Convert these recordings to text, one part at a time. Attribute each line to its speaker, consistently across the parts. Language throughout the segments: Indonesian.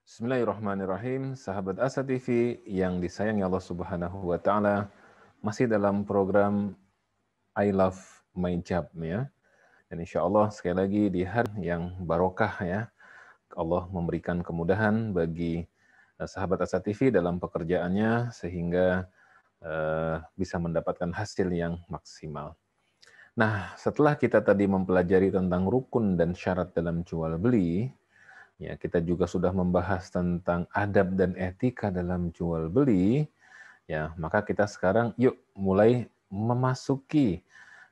Speaker 1: Bismillahirrahmanirrahim, sahabat Asa TV yang disayangi Allah Subhanahu wa taala, masih dalam program I Love My Job ya. Dan insya Allah sekali lagi di hari yang barokah ya, Allah memberikan kemudahan bagi sahabat Asa TV dalam pekerjaannya sehingga bisa mendapatkan hasil yang maksimal. Nah, setelah kita tadi mempelajari tentang rukun dan syarat dalam jual beli, ya, kita juga sudah membahas tentang adab dan etika dalam jual beli. Ya, maka kita sekarang yuk mulai memasuki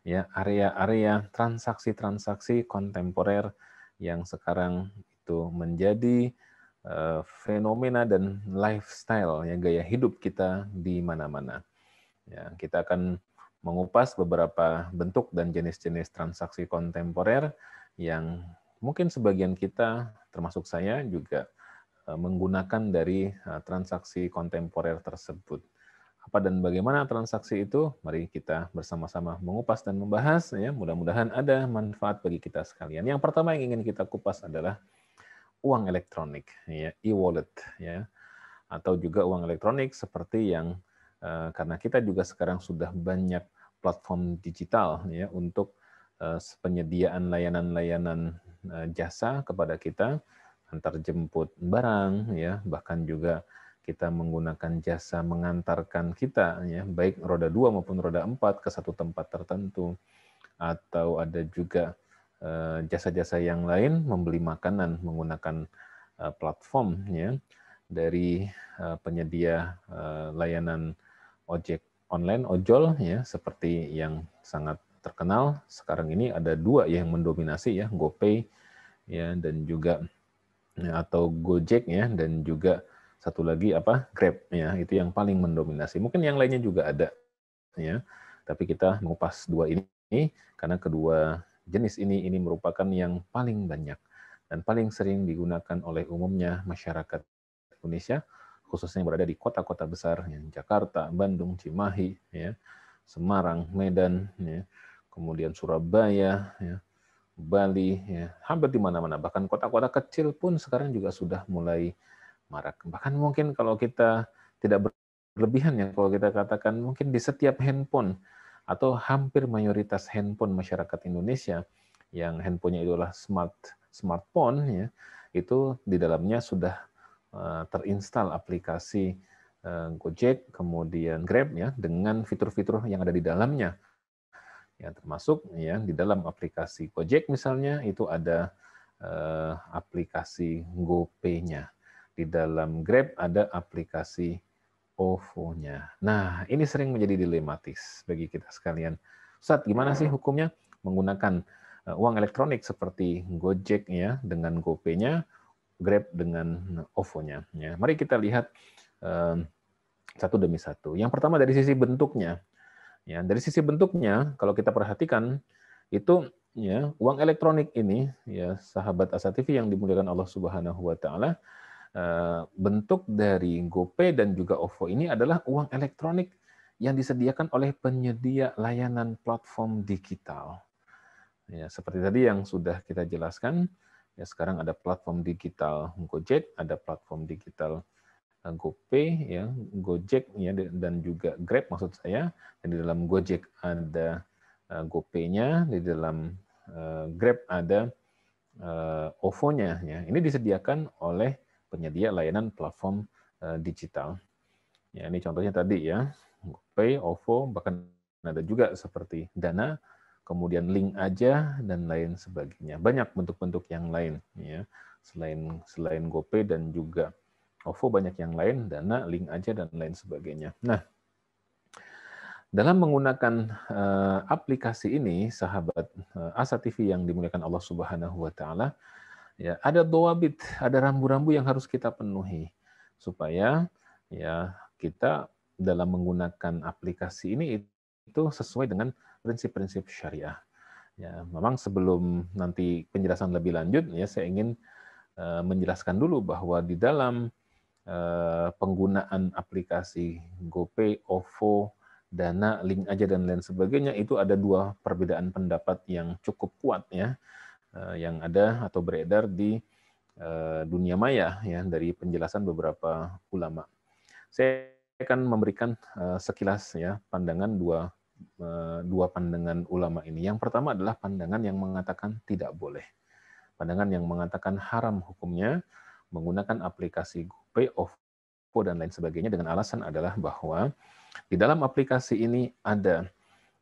Speaker 1: ya area-area transaksi-transaksi kontemporer yang sekarang itu menjadi fenomena dan lifestyle ya gaya hidup kita di mana-mana. Ya, kita akan mengupas beberapa bentuk dan jenis-jenis transaksi kontemporer yang mungkin sebagian kita, termasuk saya juga menggunakan dari transaksi kontemporer tersebut. Apa dan bagaimana transaksi itu? Mari kita bersama-sama mengupas dan membahas. Ya, mudah-mudahan ada manfaat bagi kita sekalian. Yang pertama yang ingin kita kupas adalah uang elektronik, ya, e-wallet, ya, atau juga uang elektronik seperti yang karena kita juga sekarang sudah banyak platform digital ya untuk penyediaan layanan-layanan jasa kepada kita, antar jemput barang ya, bahkan juga kita menggunakan jasa mengantarkan kita ya, baik roda 2 maupun roda 4 ke satu tempat tertentu, atau ada juga jasa-jasa yang lain membeli makanan menggunakan platform ya dari penyedia layanan ojek online, ojol ya, seperti yang sangat terkenal sekarang ini ada dua yang mendominasi ya, GoPay ya dan juga ya, atau Gojek ya, dan juga satu lagi apa, Grab ya, itu yang paling mendominasi. Mungkin yang lainnya juga ada ya, tapi kita mengupas dua ini karena kedua jenis ini merupakan yang paling banyak dan paling sering digunakan oleh umumnya masyarakat Indonesia, khususnya yang berada di kota-kota besar, ya, Jakarta, Bandung, Cimahi, ya, Semarang, Medan, ya, kemudian Surabaya, ya, Bali, ya, hampir di mana-mana. Bahkan kota-kota kecil pun sekarang juga sudah mulai marak. Bahkan mungkin kalau kita tidak berlebihan ya, kalau kita katakan mungkin di setiap handphone atau hampir mayoritas handphone masyarakat Indonesia yang handphonenya itu adalah smartphone ya, itu di dalamnya sudah terinstal aplikasi Gojek, kemudian Grab ya dengan fitur-fitur yang ada di dalamnya. Ya, termasuk ya di dalam aplikasi Gojek misalnya itu ada aplikasi GoPay-nya. Di dalam Grab ada aplikasi OVO-nya. Nah, ini sering menjadi dilematis bagi kita sekalian. Ustadz, gimana sih hukumnya menggunakan uang elektronik seperti Gojek ya dengan GoPay-nya, Grab dengan OVO-nya. Ya, mari kita lihat satu demi satu. Yang pertama dari sisi bentuknya. Ya, dari sisi bentuknya, kalau kita perhatikan itu ya uang elektronik ini ya sahabat Asa TV yang dimuliakan Allah Subhanahu wa taala, bentuk dari GoPay dan juga OVO ini adalah uang elektronik yang disediakan oleh penyedia layanan platform digital. Ya, seperti tadi yang sudah kita jelaskan, ya sekarang ada platform digital Gojek, ada platform digital GoPay, ya, Gojek, ya, dan juga Grab maksud saya. Dan di dalam Gojek ada GoPay-nya, di dalam Grab ada OVO-nya. Ya. Ini disediakan oleh penyedia layanan platform digital. Ya, ini contohnya tadi ya, GoPay, OVO, bahkan ada juga seperti Dana, kemudian Link Aja dan lain sebagainya. Banyak bentuk-bentuk yang lain ya. Selain GoPay dan juga OVO banyak yang lain, Dana, Link Aja dan lain sebagainya. Nah, dalam menggunakan aplikasi ini, sahabat Asa TV yang dimuliakan Allah Subhanahu wa taala, ya ada dawabit, ada rambu-rambu yang harus kita penuhi supaya ya kita dalam menggunakan aplikasi ini itu sesuai dengan prinsip-prinsip syariah. Ya, memang sebelum nanti penjelasan lebih lanjut ya saya ingin menjelaskan dulu bahwa di dalam penggunaan aplikasi GoPay, OVO, Dana, Link Aja dan lain sebagainya itu ada dua perbedaan pendapat yang cukup kuat ya yang ada atau beredar di
Speaker 2: dunia maya ya dari penjelasan beberapa ulama. Saya akan memberikan sekilas ya pandangan dua pandangan ulama ini. Yang pertama adalah pandangan yang mengatakan tidak boleh. Pandangan yang mengatakan haram hukumnya menggunakan aplikasi GoPay, OVO, dan lain sebagainya dengan alasan adalah bahwa di dalam aplikasi ini ada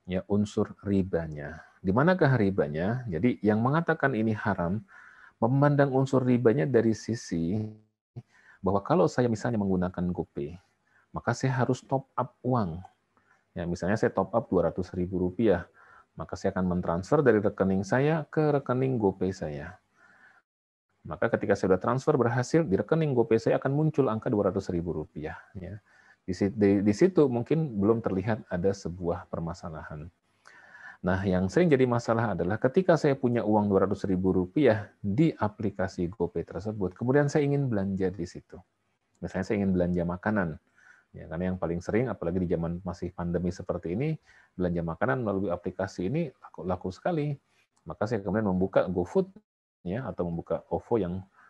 Speaker 2: ya unsur ribanya. Di manakah ribanya? Jadi yang mengatakan ini haram memandang unsur ribanya dari sisi bahwa kalau saya misalnya menggunakan GoPay, maka saya harus top up uang. Ya, misalnya saya top up Rp200.000, maka saya akan mentransfer dari rekening saya ke rekening GoPay saya. Maka ketika saya sudah transfer berhasil, di rekening GoPay saya akan muncul angka Rp200.000. Ya. Di situ mungkin belum terlihat ada sebuah permasalahan. Nah, yang sering jadi masalah adalah ketika saya punya uang Rp200.000 di aplikasi GoPay tersebut, kemudian saya ingin belanja di situ. Misalnya saya ingin belanja makanan. Ya, karena yang paling sering, apalagi di zaman masih pandemi seperti ini, belanja makanan melalui aplikasi ini laku sekali. Maka saya kemudian membuka GoFood, ya, atau membuka OVO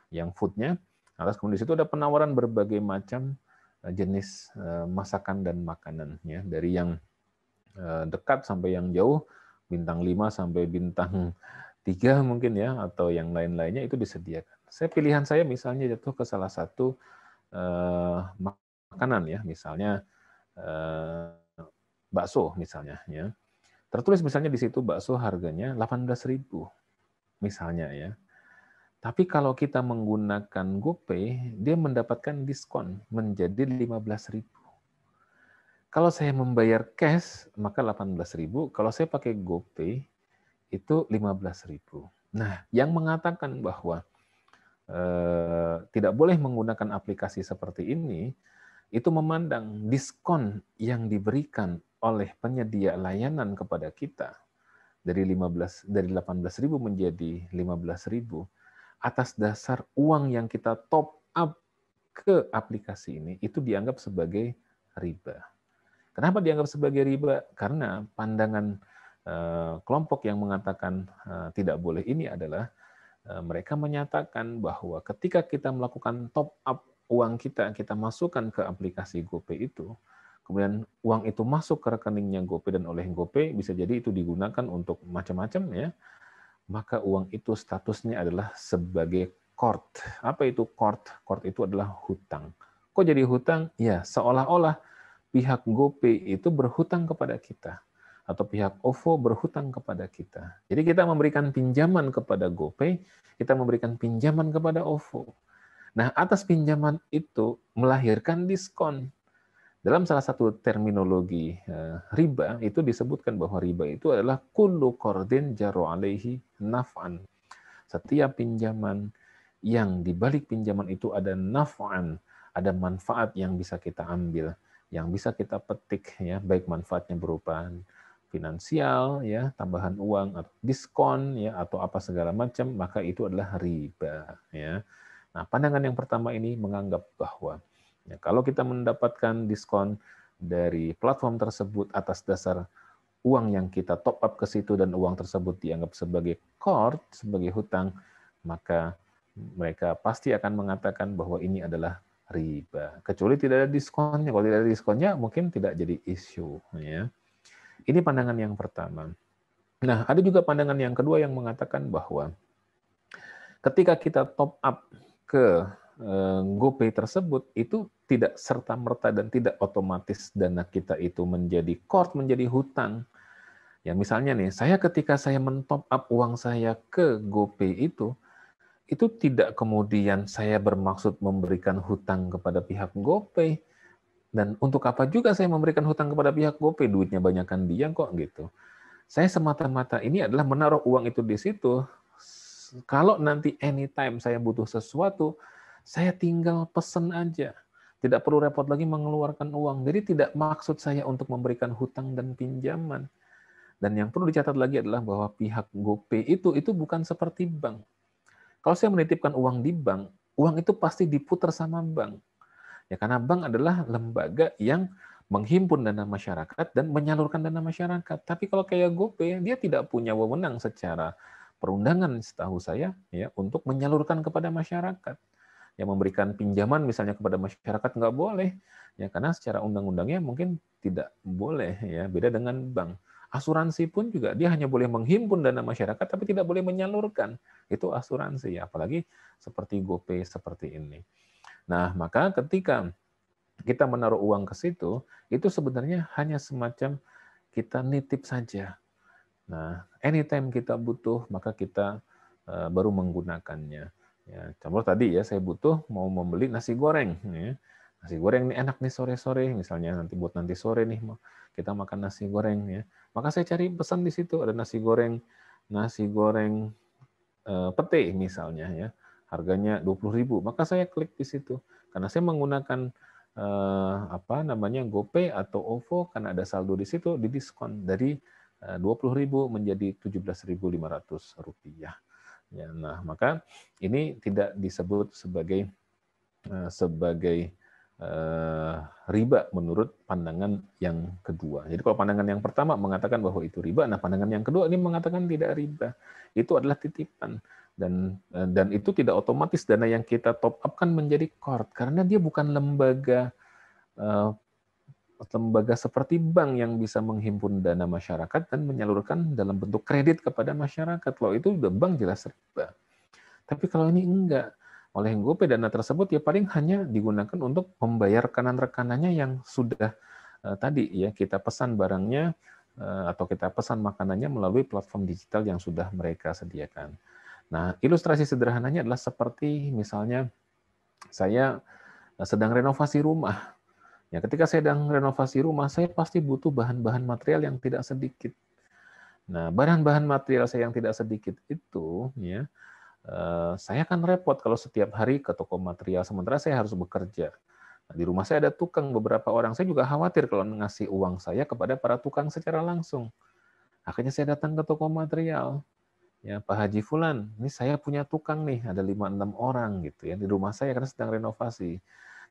Speaker 2: yang foodnya. Terus kemudian di situ ada penawaran berbagai macam jenis masakan dan makanan, ya, dari yang dekat sampai yang jauh, bintang 5 sampai bintang 3 mungkin ya, atau yang lain-lainnya itu disediakan. Pilihan saya misalnya jatuh ke salah satu makanan ya, misalnya bakso misalnya ya. Tertulis misalnya di situ bakso harganya 18.000 misalnya ya. Tapi kalau kita menggunakan GoPay, dia mendapatkan diskon menjadi 15.000. Kalau saya membayar cash, maka 18.000. Kalau saya pakai GoPay, itu 15.000. Nah, yang mengatakan bahwa tidak boleh menggunakan aplikasi seperti ini, itu memandang diskon yang diberikan oleh penyedia layanan kepada kita dari 18.000 menjadi 15.000 atas dasar uang yang kita top up ke aplikasi ini, itu dianggap sebagai riba. Kenapa dianggap sebagai riba? Karena pandangan kelompok yang mengatakan tidak boleh ini adalah mereka menyatakan bahwa ketika kita melakukan top up uang kita masukkan ke aplikasi GoPay itu, kemudian uang itu masuk ke rekeningnya GoPay dan oleh GoPay bisa jadi itu digunakan untuk macam-macam ya, maka uang itu statusnya adalah sebagai qard. Apa itu qard? Qard itu adalah hutang. Kok jadi hutang? Ya, seolah-olah pihak GoPay itu berhutang kepada kita atau pihak OVO berhutang kepada kita. Jadi kita memberikan pinjaman kepada GoPay, kita memberikan pinjaman kepada OVO. Nah, atas pinjaman itu melahirkan diskon. Dalam salah satu terminologi riba itu disebutkan bahwa riba itu adalah kullu qardin jaru alaihi naf'an. Setiap pinjaman yang di balik pinjaman itu ada naf'an, ada manfaat yang bisa kita ambil, yang bisa kita petik ya, baik manfaatnya berupa finansial ya, tambahan uang atau diskon ya, atau apa segala macam, maka itu adalah riba ya. Nah, pandangan yang pertama ini menganggap bahwa ya, kalau kita mendapatkan diskon dari platform tersebut atas dasar uang yang kita top up ke situ dan uang tersebut dianggap sebagai qard, sebagai hutang, maka mereka pasti akan mengatakan bahwa ini adalah riba. Kecuali tidak ada diskonnya. Kalau tidak ada diskonnya, mungkin tidak jadi isu. Ya. Ini pandangan yang pertama. Nah, ada juga pandangan yang kedua yang mengatakan bahwa ketika kita top up ke GoPay tersebut, itu tidak serta-merta dan tidak otomatis dana kita itu menjadi qard, menjadi hutang. Ya, misalnya nih, ketika saya men-top up uang saya ke GoPay itu tidak kemudian saya bermaksud memberikan hutang kepada pihak GoPay. Dan untuk apa juga saya memberikan hutang kepada pihak GoPay? Duitnya banyakkan dia kok gitu. Saya semata-mata ini adalah menaruh uang itu di situ. Kalau nanti anytime saya butuh sesuatu, saya tinggal pesen aja. Tidak perlu repot lagi mengeluarkan uang. Jadi tidak maksud saya untuk memberikan hutang dan pinjaman. Dan yang perlu dicatat lagi adalah bahwa pihak GoPay itu bukan seperti bank. Kalau saya menitipkan uang di bank, uang itu pasti diputar sama bank. Ya, karena bank adalah lembaga yang menghimpun dana masyarakat dan menyalurkan dana masyarakat. Tapi kalau kayak GoPay, dia tidak punya wewenang secara perundangan setahu saya ya untuk menyalurkan kepada masyarakat. Yang memberikan pinjaman misalnya kepada masyarakat nggak boleh ya, karena secara undang-undangnya mungkin tidak boleh ya, beda dengan bank. Asuransi pun juga dia hanya boleh menghimpun dana masyarakat tapi tidak boleh menyalurkan. Itu asuransi, apalagi seperti GoPay seperti ini. Nah, maka ketika kita menaruh uang ke situ, itu sebenarnya hanya semacam kita nitip saja. Nah, anytime kita butuh, maka kita baru menggunakannya. Ya, contoh tadi ya, saya butuh mau membeli nasi goreng. Ya. Nasi goreng ini enak nih sore-sore, misalnya nanti buat nanti sore nih kita makan nasi goreng ya. Maka saya cari pesan di situ ada nasi goreng pete misalnya ya, harganya 20.000. Maka saya klik di situ karena saya menggunakan GoPay atau OVO karena ada saldo di situ, didiskon dari 20.000 menjadi 17.500 rupiah. Ya, nah, maka ini tidak disebut sebagai riba menurut pandangan yang kedua. Jadi kalau pandangan yang pertama mengatakan bahwa itu riba, nah pandangan yang kedua ini mengatakan tidak riba. Itu adalah titipan dan itu tidak otomatis dana yang kita top up kan menjadi qard karena dia bukan lembaga seperti bank yang bisa menghimpun dana masyarakat dan menyalurkan dalam bentuk kredit kepada masyarakat. Loh, itu udah bank jelas riba. Tapi kalau ini enggak, oleh GoPay dana tersebut ya paling hanya digunakan untuk membayar rekan-rekanannya yang sudah tadi ya kita pesan barangnya atau kita pesan makanannya melalui platform digital yang sudah mereka sediakan. Nah, ilustrasi sederhananya adalah seperti misalnya saya sedang renovasi rumah. Ya, ketika saya sedang renovasi rumah, saya pasti butuh bahan-bahan material yang tidak sedikit. Nah, bahan-bahan material saya yang tidak sedikit itu, ya, saya akan repot kalau setiap hari ke toko material, sementara saya harus bekerja. Nah, di rumah saya ada tukang beberapa orang, saya juga khawatir kalau ngasih uang saya kepada para tukang secara langsung. Akhirnya saya datang ke toko material. Ya, Pak Haji Fulan, ini saya punya tukang nih, ada 5-6 orang gitu ya di rumah saya karena sedang renovasi.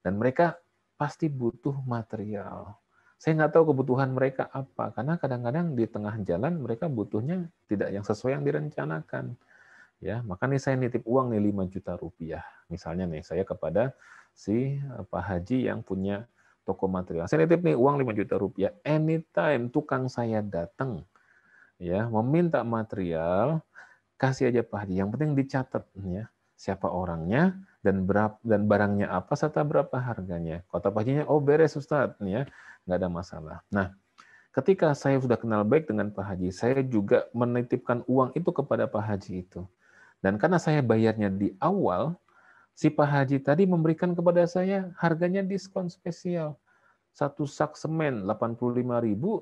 Speaker 2: Dan mereka pasti butuh material. Saya nggak tahu kebutuhan mereka apa, karena kadang-kadang di tengah jalan mereka butuhnya tidak yang sesuai yang direncanakan. Ya, maka nih saya nitip uang nih 5 juta rupiah. Misalnya nih saya kepada si Pak Haji yang punya toko material. Saya nitip nih uang 5 juta rupiah. Anytime tukang saya datang ya meminta material, kasih aja Pak Haji. Yang penting dicatat ya siapa orangnya dan barangnya apa serta berapa harganya. Kata Pak Hajinya, oh beres Ustadz ya, nggak ada masalah. Nah, ketika saya sudah kenal baik dengan Pak Haji, saya juga menitipkan uang itu kepada Pak Haji itu. Dan karena saya bayarnya di awal, si Pak Haji tadi memberikan kepada saya harganya diskon spesial. Satu sak semen 85.000,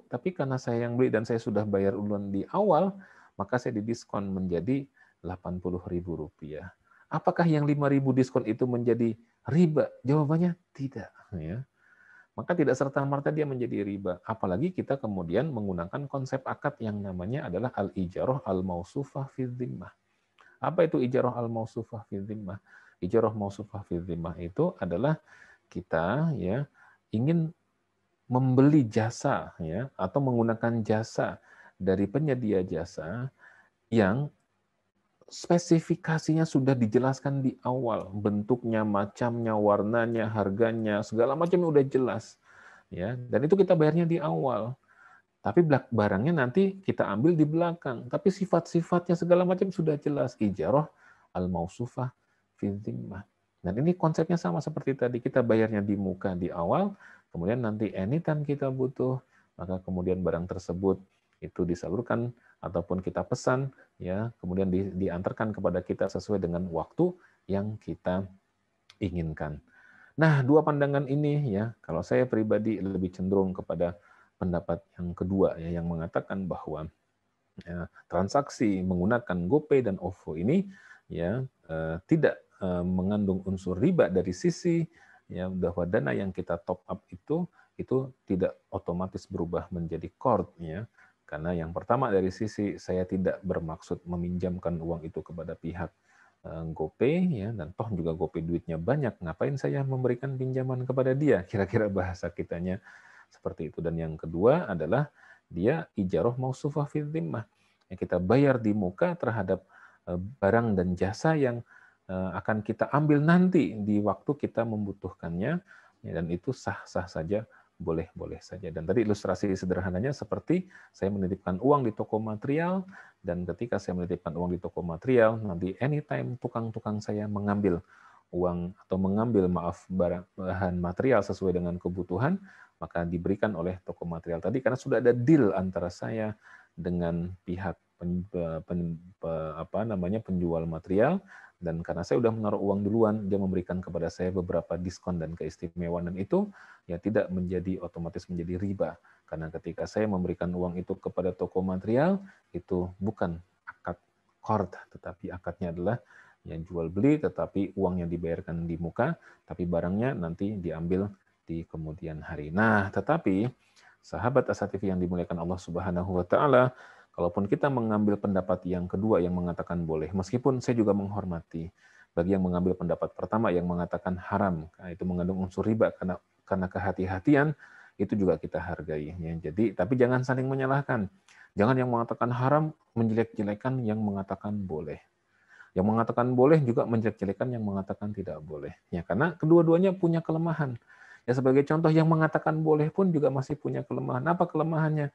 Speaker 2: tapi karena saya yang beli dan saya sudah bayar duluan di awal, maka saya didiskon menjadi 80.000 rupiah. Apakah yang 5.000 diskon itu menjadi riba? Jawabannya tidak. Ya. Maka tidak serta-merta dia menjadi riba. Apalagi kita kemudian menggunakan konsep akad yang namanya adalah al-ijarah al-mausufah fi dhimmah. Apa itu ijarah al-mausufah fi dhimmah? Ijarah mausufah fi dhimmah itu adalah kita ya ingin membeli jasa ya atau menggunakan jasa dari penyedia jasa yang spesifikasinya sudah dijelaskan di awal, bentuknya, macamnya, warnanya, harganya, segala macam udah jelas. Ya, dan itu kita bayarnya di awal. Tapi barangnya nanti kita ambil di belakang. Tapi sifat-sifatnya segala macam sudah jelas. Ijarah al-mausufah fi dhimmah. Dan ini konsepnya sama seperti tadi. Kita bayarnya di muka di awal, kemudian nanti anytime kita butuh, maka kemudian barang tersebut itu disalurkan ataupun kita pesan ya kemudian diantarkan kepada kita sesuai dengan waktu yang kita inginkan. Nah, dua pandangan ini ya kalau saya pribadi lebih cenderung kepada pendapat yang kedua ya yang mengatakan bahwa ya, transaksi menggunakan GoPay dan OVO ini ya tidak mengandung unsur riba dari sisi ya bahwa dana yang kita top up itu tidak otomatis berubah menjadi qard ya. Karena yang pertama dari sisi saya tidak bermaksud meminjamkan uang itu kepada pihak GoPay ya dan toh juga GoPay duitnya banyak, ngapain saya memberikan pinjaman kepada dia? Kira-kira bahasa kitanya seperti itu. Dan yang kedua adalah dia ijarah mausufah fi dhimmah. Yang kita bayar di muka terhadap barang dan jasa yang akan kita ambil nanti di waktu kita membutuhkannya, ya, dan itu sah-sah saja, boleh-boleh saja. Dan tadi ilustrasi sederhananya seperti saya menitipkan uang di toko material, dan ketika saya menitipkan uang di toko material, nanti anytime tukang-tukang saya mengambil uang atau mengambil bahan material sesuai dengan kebutuhan, maka diberikan oleh toko material tadi karena sudah ada deal antara saya dengan pihak penjual material, dan karena saya sudah menaruh uang duluan, dia memberikan kepada saya beberapa diskon dan keistimewaan, dan itu ya tidak otomatis menjadi riba, karena ketika saya memberikan uang itu kepada toko material, itu bukan akad qard, tetapi akadnya adalah yang jual beli, tetapi uangnya dibayarkan di muka, tapi barangnya nanti diambil di kemudian hari. Nah, tetapi sahabat Asa TV yang dimuliakan Allah Subhanahu wa taala, kalaupun kita mengambil pendapat yang kedua yang mengatakan boleh, meskipun saya juga menghormati bagi yang mengambil pendapat pertama yang mengatakan haram, itu mengandung unsur riba karena kehati-hatian, itu juga kita hargai. Ya. Jadi, tapi jangan saling menyalahkan. Jangan yang mengatakan haram menjelek-jelekan yang mengatakan boleh. Yang mengatakan boleh juga menjelek-jelekan yang mengatakan tidak boleh. Ya, karena kedua-duanya punya kelemahan. Ya, sebagai contoh, yang mengatakan boleh pun juga masih punya kelemahan. Apa kelemahannya?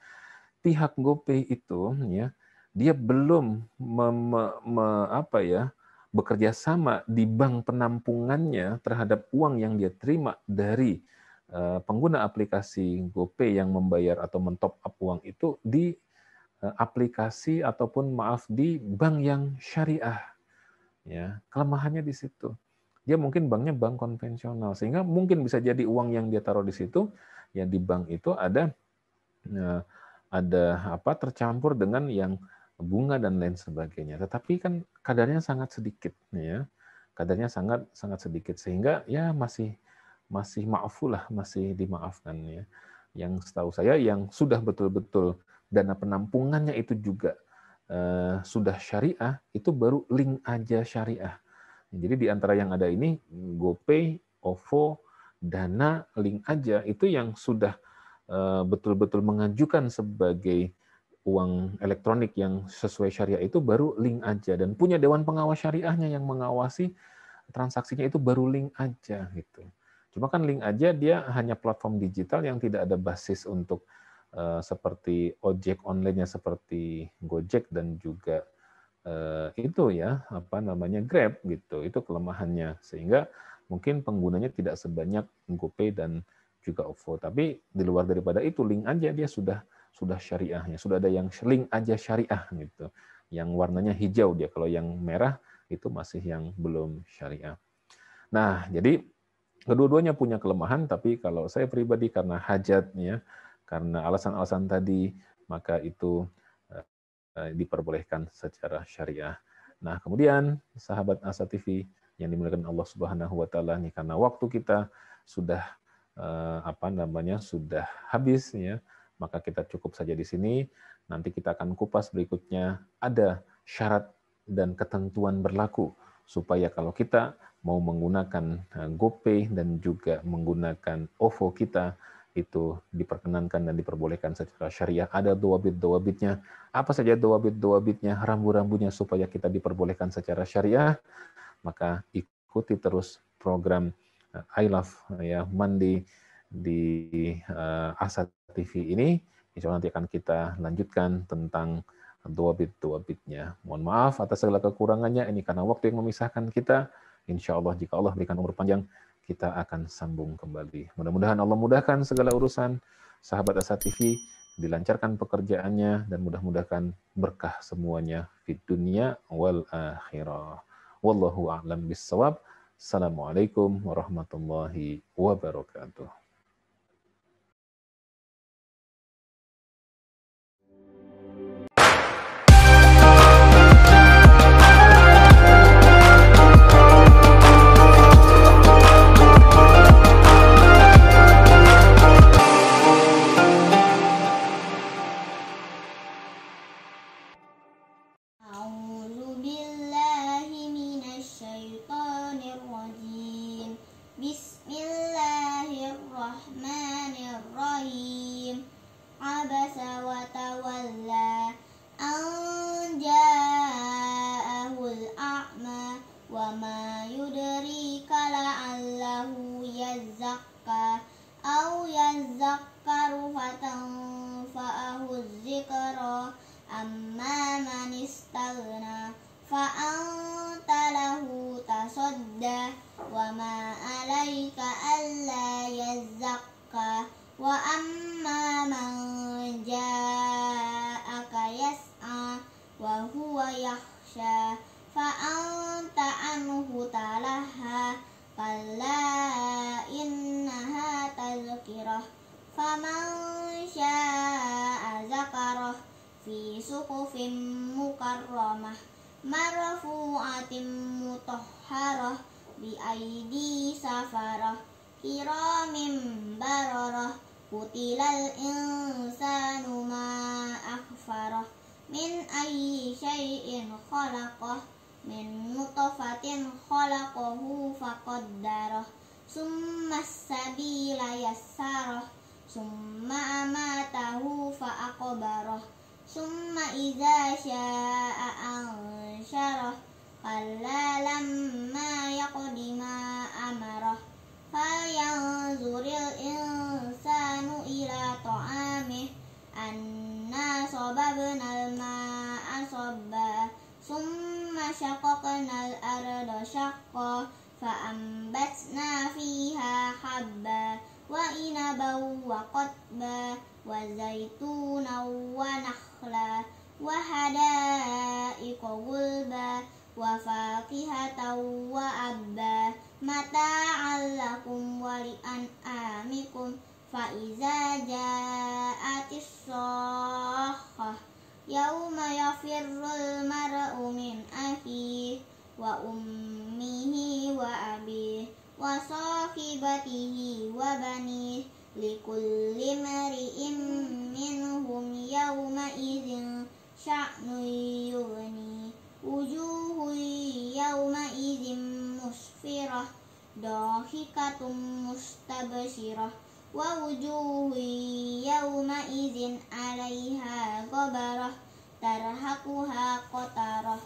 Speaker 2: Pihak GoPay itu ya, dia belum bekerja sama di bank penampungannya terhadap uang yang dia terima dari pengguna aplikasi GoPay yang membayar atau mentop up uang itu di aplikasi ataupun di bank yang syariah. Ya, kelemahannya di situ. Dia mungkin banknya bank konvensional, sehingga mungkin bisa jadi uang yang dia taruh di situ, ya di bank itu ada tercampur dengan yang bunga dan lain sebagainya. Tetapi kan kadarnya sangat sedikit, ya. Kadarnya sangat sedikit, sehingga ya masih ma'fulah, masih dimaafkan, ya. Yang setahu saya yang sudah betul-betul dana penampungannya itu juga sudah syariah, itu baru Link Aja Syariah. Jadi di antara yang ada ini, GoPay, OVO, Dana, Link Aja, itu yang sudah betul-betul mengajukan sebagai uang elektronik yang sesuai syariah itu baru Link Aja, dan punya dewan pengawas syariahnya yang mengawasi transaksinya itu baru Link Aja gitu. Cuma kan Link Aja dia hanya platform digital yang tidak ada basis untuk seperti ojek online-nya seperti Gojek dan juga itu ya Grab gitu. Itu kelemahannya, sehingga mungkin penggunanya tidak sebanyak GoPay dan juga OVO. Tapi di luar daripada itu, Link Aja dia sudah syariahnya, sudah ada yang Link Aja Syariah gitu. Yang warnanya hijau dia, kalau yang merah itu masih yang belum syariah. Nah, jadi kedua-duanya punya kelemahan, tapi kalau saya pribadi karena hajatnya, karena alasan-alasan tadi, maka itu diperbolehkan secara syariah. Nah, kemudian sahabat Asa TV yang dimuliakan Allah Subhanahu wa taala, nih karena waktu kita sudah sudah habis ya, maka kita cukup saja di sini. Nanti kita akan kupas berikutnya, ada syarat dan ketentuan berlaku supaya kalau kita mau menggunakan GoPay dan juga menggunakan OVO kita itu diperkenankan dan diperbolehkan secara syariah. Ada dawabit-dawabitnya. Apa saja dawabit-dawabitnya, rambu-rambunya supaya kita diperbolehkan secara syariah? Maka ikuti terus program I Love ya Mandi di Asa TV ini. Insya Allah nanti akan kita lanjutkan tentang dawabit-dawabitnya. Mohon maaf atas segala kekurangannya, ini karena waktu yang memisahkan kita. Insya Allah jika Allah berikan umur panjang, kita akan sambung kembali. Mudah-mudahan Allah mudahkan segala urusan sahabat Asa TV, dilancarkan pekerjaannya, dan mudah-mudahan berkah semuanya di dunia wal akhirah. Wallahu a'lam bissawab. Assalamualaikum warahmatullahi wabarakatuh.
Speaker 3: Bismillahirrahmanirrahim. يزكى أو يذكر فتنفعه الذكرى أما من استغنى فأنت له تصدى وما عليك ألا يزكى وأما من جاءك يسعى وهو يخشى فأنت عنه تلهى كلا إنها تذكرة فمن شاء ذكره في صحف مكرمة مرفوعة مطهرة بأيدي سفرة كرام بررة قتل الإنسان ما أكفره من أي شيء خلقه من نطفة خلقه فقدره ثم السبيل يسره ثم أماته فأقبره ثم إذا شاء أنشره كلا لما يقض ما أمره فلينظر الإنسان إلى طعامه أنا صببنا الماء صبا ثم شققنا الأرض شقا فأنبتنا فيها حبا وعنبا وقضبا وزيتونا ونخلا وحدائق غلبا وفاكهة وأبا متاعا لكم ولأنعامكم فإذا جاءت الصاخة يوم يفر المرء من أخيه وأمه وأبيه وصاحبته وبنيه لكل امرئ منهم يومئذ شأن يغنيه وجوه يومئذ مسفرة ضاحكة مستبشرة ووجوه يومئذ عليها غبرة ترهقها قترة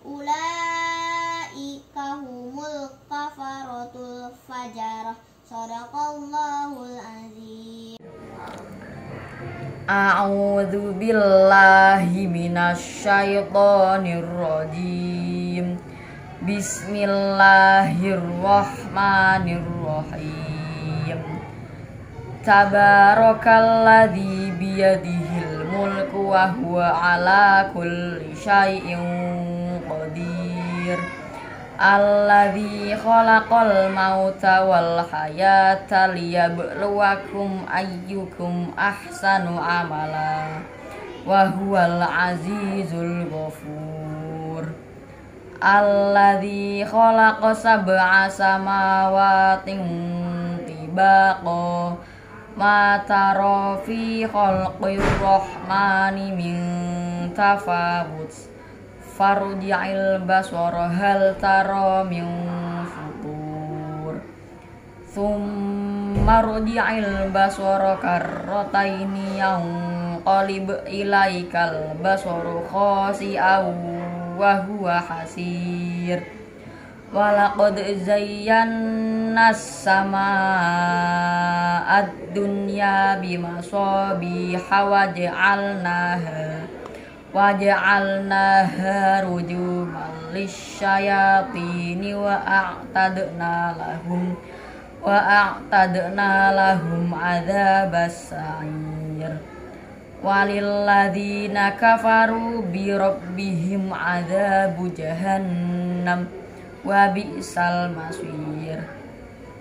Speaker 3: أولئك هم الكفرة الفجرة صدق الله العظيم.
Speaker 4: A'udzu billahi minasyaitonir rajim. Bismillahirrahmanirrahim. Tabarakalladzi biyadihil mulku wa huwa ala kulli syai'in qadir. Alladzi khalaqal mauta wal hayata liyabluwakum ayyukum ahsanu amala wa huwal azizul ghafur. Alladzi khalaqa sab'a samawatin tibaqa ma tara fi khalqir rahmani min tafawut farji'il basara hal tara min futur thumma rji'il basara karrataini yanqalib ilaikal basaru khasi'aw wa huwa hasir walaqad zayyana as-samaa'a ad-dunya bimasabiha waja'alnaha rujuman lisyayatini wa a'tadna lahum adzabas sa'ir walilladzina kafaru bi rabbihim adzabu jahannam wa bi'sal masir.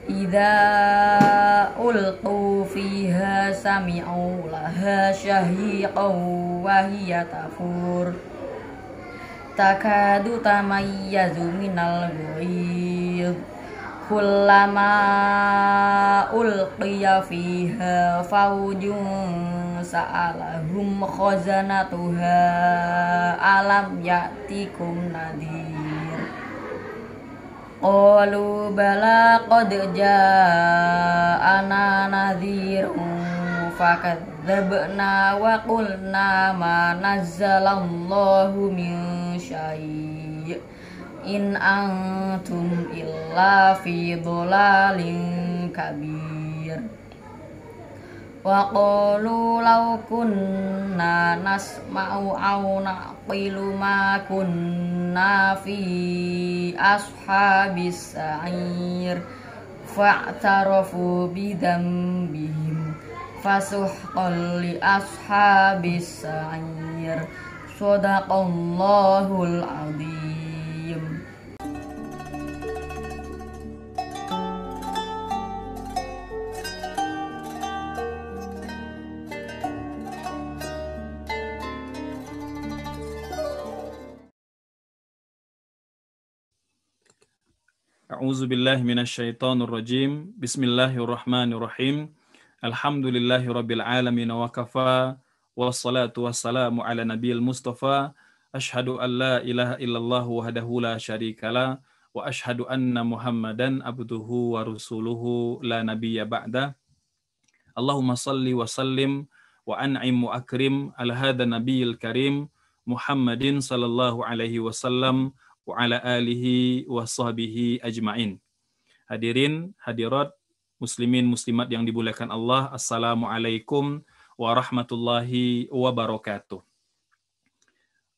Speaker 4: Idza ulqu fiha sami'u laha syahiqan wa hiya tafur takadu tamayyazu minal ghayz kullama ulqiya fiha fawjun sa'alahum khazanatuha alam ya'tikum nadhir. Qalu bala qad ja'ana nadhirun fakadzabna wa qulna ma nazzalallahu min syai' in antum illa fi dhalalin كبير وقالوا لو كنا نسمع أو نعقل ما كنا في أصحاب السعير فاعترفوا بذنبهم فسحقا لأصحاب السعير صدق الله العظيم.
Speaker 5: A'udzu billahi minasyaitonir rajim. Bismillahirrahmanirrahim. Alhamdulillahirabbil alamin wa kafa wassalatu wassalamu ala nabiyil mustafa. Asyhadu an la ilaha illallah wahdahu la syarikalah wa asyhadu anna Muhammadan abduhu wa rasuluhu la nabiyya ba'da. Allahumma salli wa sallim wa an'im wa akrim ala hadha nabiyil karim Muhammadin sallallahu alaihi wasallam wa ala alihi wa sahbihi ajma'in. Hadirin, hadirat, muslimin, muslimat yang dimuliakan Allah, Assalamualaikum warahmatullahi wabarakatuh.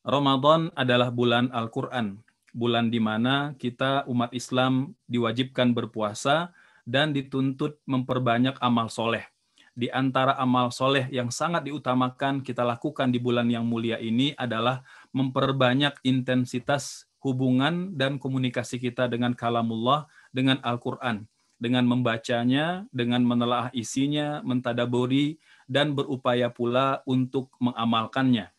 Speaker 5: Ramadan adalah bulan Al-Quran, bulan di mana kita umat Islam diwajibkan berpuasa dan dituntut memperbanyak amal soleh. Di antara amal soleh yang sangat diutamakan kita lakukan di bulan yang mulia ini adalah memperbanyak intensitas hubungan dan komunikasi kita dengan kalamullah, dengan Al-Quran, dengan membacanya, dengan menelaah isinya, mentadaburi, dan berupaya pula untuk mengamalkannya.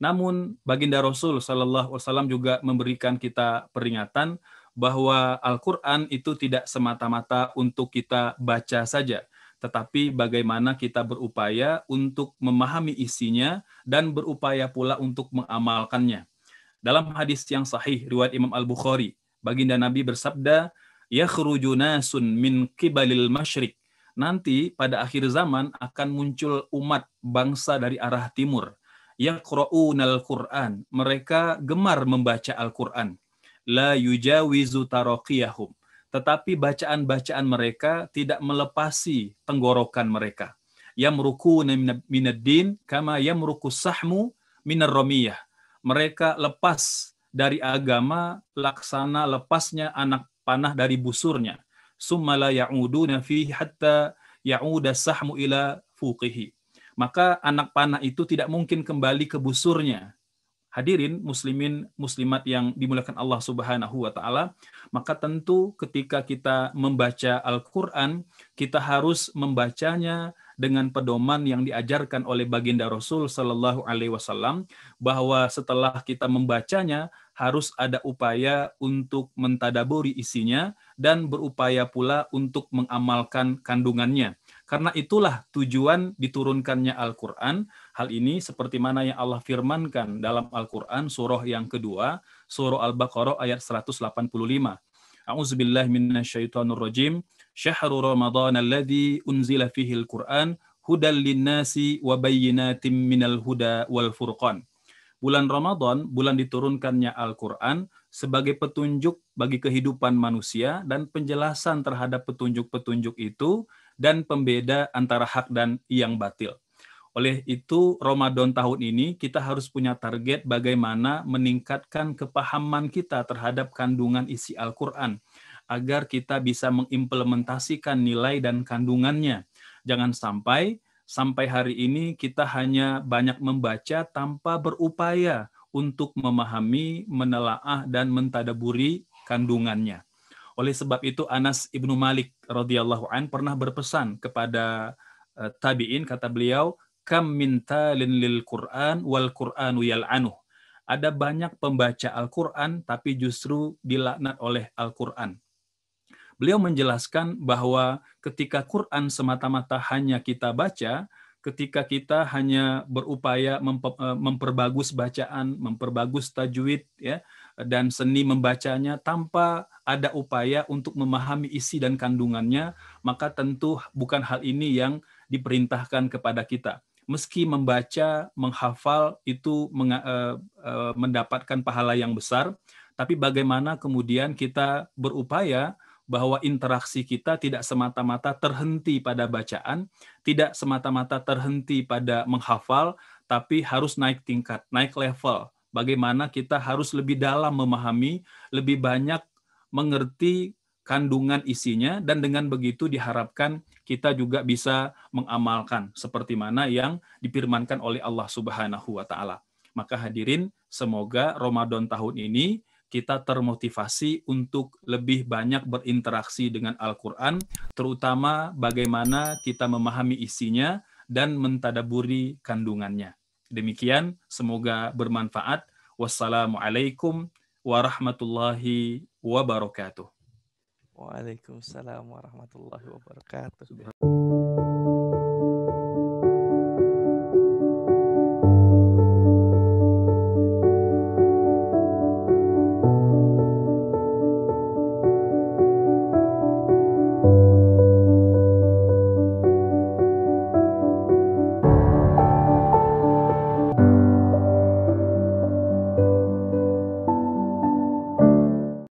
Speaker 5: Namun, baginda Rasul Sallallahu Alaihi Wasallam juga memberikan kita peringatan bahwa Al-Quran itu tidak semata-mata untuk kita baca saja, tetapi bagaimana kita berupaya untuk memahami isinya dan berupaya pula untuk mengamalkannya. Dalam hadis yang sahih riwayat Imam Al-Bukhari, baginda Nabi bersabda, yakhruju nasun min qibalil masyriq. Nanti pada akhir zaman akan muncul umat bangsa dari arah timur. Yaqra'unal Qur'an. Mereka gemar membaca Al-Qur'an. La yujawizu taraqiyahum. Tetapi bacaan-bacaan mereka tidak melepasi tenggorokan mereka. Yamrukuna minad-din kama yamrukus sahmu minar ramiyah. Mereka lepas dari agama laksana lepasnya anak panah dari busurnya. Summa la ya'uduna fihi hatta ya'uda sahmu ila fuqihi. Maka anak panah itu tidak mungkin kembali ke busurnya. Hadirin muslimin muslimat yang dimuliakan Allah Subhanahu wa taala, maka tentu ketika kita membaca Al-Qur'an, kita harus membacanya dengan pedoman yang diajarkan oleh baginda Rasul Sallallahu Alaihi Wasallam, bahwa setelah kita membacanya harus ada upaya untuk mentadaburi isinya dan berupaya pula untuk mengamalkan kandungannya. Karena itulah tujuan diturunkannya Al-Quran. Hal ini seperti mana yang Allah firmankan dalam Al-Quran surah yang kedua, surah Al-Baqarah ayat 185. A'udzubillahi minasyaitonirrajim. Syahrul Ramadan alladzi unzila fihi al-Qur'an hudal linnasi wa bayyinatin minal huda wal furqan. Bulan Ramadan, bulan diturunkannya Al-Qur'an sebagai petunjuk bagi kehidupan manusia dan penjelasan terhadap petunjuk-petunjuk itu dan pembeda antara hak dan yang batil. Oleh itu, Ramadan tahun ini kita harus punya target bagaimana meningkatkan kepahaman kita terhadap kandungan isi Al-Qur'an, agar kita bisa mengimplementasikan nilai dan kandungannya. Jangan sampai hari ini kita hanya banyak membaca tanpa berupaya untuk memahami, menelaah, dan mentadaburi kandungannya. Oleh sebab itu Anas ibnu Malik radhiyallahu an pernah berpesan kepada tabi'in, kata beliau, kam min talin lil Qur'an wal Qur'anu yal'anuh. Ada banyak pembaca Al-Qur'an tapi justru dilaknat oleh Al-Qur'an. Beliau menjelaskan bahwa ketika Quran semata-mata hanya kita baca, ketika kita hanya berupaya memperbagus bacaan, memperbagus tajwid, ya, dan seni membacanya tanpa ada upaya untuk memahami isi dan kandungannya, maka tentu bukan hal ini yang diperintahkan kepada kita. Meski membaca, menghafal itu mendapatkan pahala yang besar, tapi bagaimana kemudian kita berupaya bahwa interaksi kita tidak semata-mata terhenti pada bacaan, tidak semata-mata terhenti pada menghafal, tapi harus naik tingkat, naik level. Bagaimana kita harus lebih dalam memahami, lebih banyak mengerti kandungan isinya, dan dengan begitu diharapkan kita juga bisa mengamalkan seperti mana yang difirmankan oleh Allah Subhanahu wa taala. Maka hadirin, semoga Ramadan tahun ini kita termotivasi untuk lebih banyak berinteraksi dengan Al-Quran, terutama bagaimana kita memahami isinya dan mentadaburi kandungannya. Demikian, semoga bermanfaat. Wassalamualaikum warahmatullahi wabarakatuh.
Speaker 6: Waalaikumsalam warahmatullahi wabarakatuh.